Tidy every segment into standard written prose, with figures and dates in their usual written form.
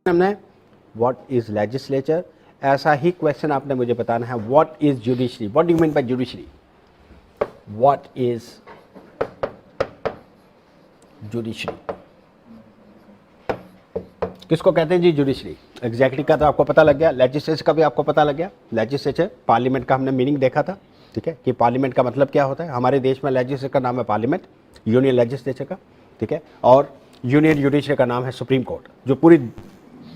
हमने what is legislature, ऐसा ही question आपने मुझे बताना है what is judiciary, what do you mean by judiciary, what is judiciary, किसको कहते हैं जी जुडिशरी। एग्जैक्टली का तो आपको पता लग गया, लेजिस्लेचर का भी आपको पता लग गया। लेजिस्लेचर पार्लियामेंट का हमने मीनिंग देखा था, ठीक है, कि पार्लियामेंट का मतलब क्या होता है। हमारे देश में लेजिस्लेचर का नाम है पार्लियामेंट, यूनियन लेजिस्लेचर का, ठीक है, और यूनियन जुडिशरी का नाम है सुप्रीम कोर्ट, जो पूरी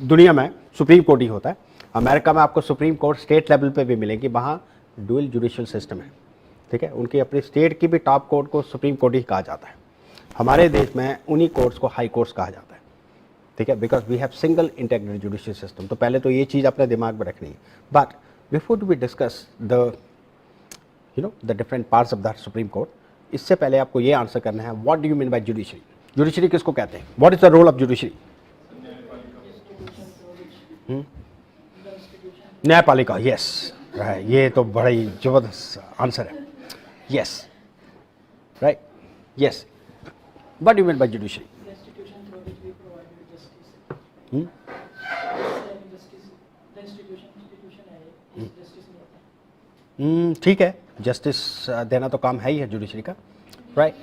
दुनिया में सुप्रीम कोर्ट ही होता है। अमेरिका में आपको सुप्रीम कोर्ट स्टेट लेवल पे भी मिलेंगी, वहाँ डुअल जुडिशियल सिस्टम है, ठीक है, उनकी अपनी स्टेट की भी टॉप कोर्ट को सुप्रीम कोर्ट ही कहा जाता है। हमारे देश में उन्हीं कोर्ट्स को हाई कोर्ट्स कहा जाता है, ठीक है, because we have single integrated judicial system. तो पहले तो ये चीज़ अपने दिमाग में रखनी है। But before to be discuss the the different parts of the Supreme Court, इससे पहले आपको ये आंसर करना है what do you mean by judiciary. Judiciary किसको कहते हैं, what is the role of judiciary. न्यायपालिका, यस, ये तो बड़ा ही जबरदस्त आंसर है। Yes, right, yes, what do you mean by judiciary. ठीक है, जस्टिस देना तो काम है ही है जुडिशरी का, राइट,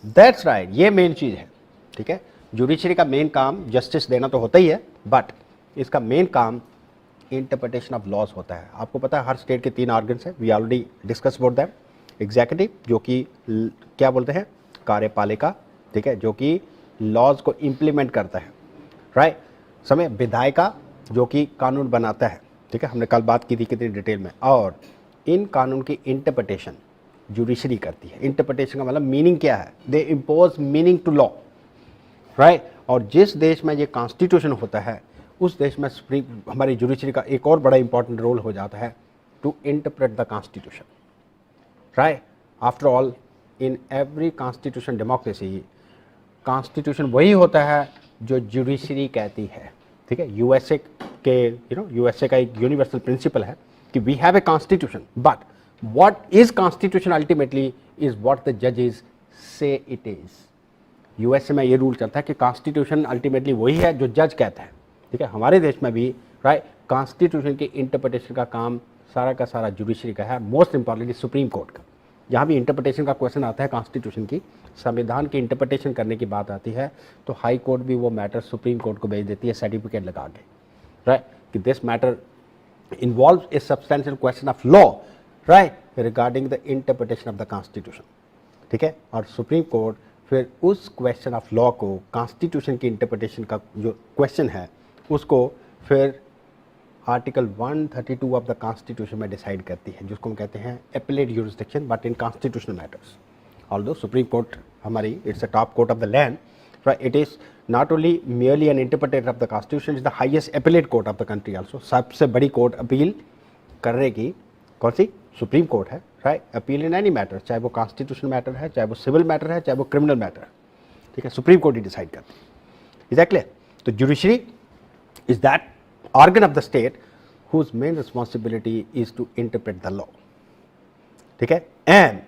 दैट्स राइट, ये मेन चीज़ है, ठीक है। जुडिशरी का मेन काम जस्टिस देना तो होता ही है, बट इसका मेन काम इंटरप्रिटेशन ऑफ लॉज होता है। आपको पता है हर स्टेट के 3 ऑर्गन्स हैं, we already discuss about them. Executive, जो कि क्या बोलते हैं, कार्यपालिका, ठीक है, जो कि लॉज को इम्प्लीमेंट करता है, राइट, समय विधायिका, जो कि कानून बनाता है, ठीक है, हमने कल बात की थी कितनी डिटेल में। और इन कानून की इंटरप्रिटेशन जुडिशरी करती है। इंटरप्रिटेशन का मतलब मीनिंग क्या है, they impose meaning to law, right. और जिस देश में ये कॉन्स्टिट्यूशन होता है उस देश में हमारी जुडिशरी का एक और बड़ा इंपॉर्टेंट रोल हो जाता है, to interpret the constitution, right. After all in every constitution democracy, constitution वही होता है जो जुडिशरी कहती है, ठीक है। यूएसए के यूएसए का एक यूनिवर्सल प्रिंसिपल है कि we have a constitution, but what is constitution ultimately is what the जजेस से इट इज। यूएसए में ये रूल चलता है कि कॉन्स्टिट्यूशन अल्टीमेटली वही है जो जज कहता है, ठीक है। हमारे देश में भी, राइट, कॉन्स्टिट्यूशन की इंटरप्रिटेशन का काम सारा का सारा जुडिशरी का है, मोस्ट इंपॉर्टेंटली सुप्रीम कोर्ट का। जहाँ भी इंटरप्रिटेशन का क्वेश्चन आता है कॉन्स्टिट्यूशन की, संविधान की इंटरप्रिटेशन करने की बात आती है, तो हाई कोर्ट भी वो मैटर सुप्रीम कोर्ट को भेज देती है सर्टिफिकेट लगा के, राइट, कि this matter involve a substantial question of law, right, regarding the interpretation of the constitution, ठीक है। और सुप्रीम कोर्ट फिर उस क्वेश्चन ऑफ लॉ को, कॉन्स्टिट्यूशन की इंटरप्रिटेशन का जो क्वेश्चन है उसको फिर आर्टिकल 132 ऑफ द कॉन्स्टिट्यूशन में डिसाइड करती है, जिसको हम कहते हैं appellate jurisdiction, but in constitutional matters. Although Supreme Court हमारी, it's a top court of the land, right, it is not only merely an interpreter of the constitution, is the highest appellate court of the country also। सबसे बड़ी court appeal करने की कौन सी, supreme court है, right. Appeal in any matter, चाहे वो constitutional matter है, चाहे वो सिविल मैटर है, चाहे वो क्रिमिनल मैटर है, ठीक है, सुप्रीम कोर्ट ही डिसाइड करती है। Is that clear. तो judiciary is that organ of the state whose main responsibility is to interpret the law, ठीक है, and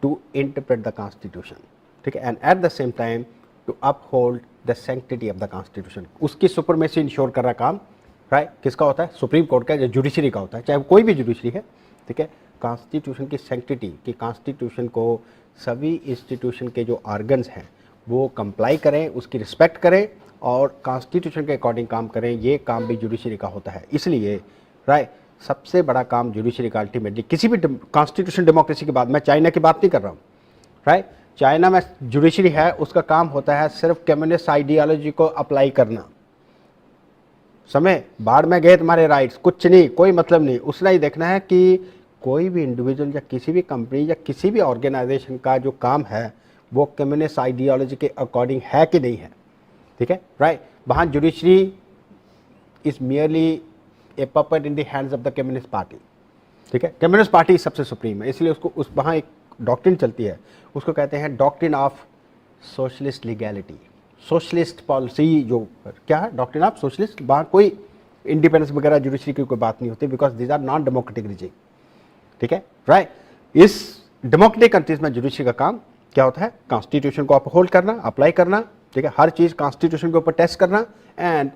to interpret the constitution, ठीक है, and at the same time to uphold the sanctity of the constitution। उसकी supremacy ensure कर रहा काम, right, किसका होता है, सुप्रीम कोर्ट का, जो जुडिशरी का होता है, चाहे कोई भी जुडिशरी है, ठीक है। कॉन्स्टिट्यूशन की सैंक्टिटी, कि कॉन्स्टिट्यूशन को सभी इंस्टीट्यूशन के जो ऑर्गन्स हैं वो कंप्लाई करें, उसकी रिस्पेक्ट करें और कॉन्स्टिट्यूशन के अकॉर्डिंग काम करें, ये काम भी जुडिशरी का होता है। इसलिए, राइट, सबसे बड़ा काम जुडिशरी का अल्टीमेटली किसी भी कॉन्स्टिट्यूशन डेमोक्रेसी के बाद, मैं चाइना की बात नहीं कर रहा हूँ, राइट, चाइना में जुडिशरी है, उसका काम होता है सिर्फ कम्युनिस्ट आइडियोलॉजी को अप्लाई करना। समय बाढ़ में गए तुम्हारे राइट्स, कुछ नहीं, कोई मतलब नहीं, उसने ही देखना है कि कोई भी इंडिविजुअल या किसी भी कंपनी या किसी भी ऑर्गेनाइजेशन का जो काम है वो कम्युनिस्ट आइडियोलॉजी के अकॉर्डिंग है कि नहीं है, ठीक है, राइट। वहाँ judiciary is merely A puppet in the hands of the communist party, ठीक है। कम्युनिस्ट पार्टी सबसे सुप्रीम है, इसलिए उसको उस वहाँ एक डॉक्ट्रिन चलती है, उसको कहते हैं doctrine of socialist legality, socialist policy. जो क्या है डॉक्ट्रिन ऑफ सोशलिस्ट, वहाँ कोई इंडिपेंडेंस वगैरह जुडिशरी की कोई बात नहीं होती, because these are non democratic regime, ठीक है, राइट। इस डेमोक्रेटिक कंट्रीज में जुडिशरी का काम क्या होता है, कॉन्स्टिट्यूशन को अपहोल्ड करना, अप्लाई करना, ठीक है, हर चीज़ कॉन्स्टिट्यूशन के ऊपर टेस्ट करना, एंड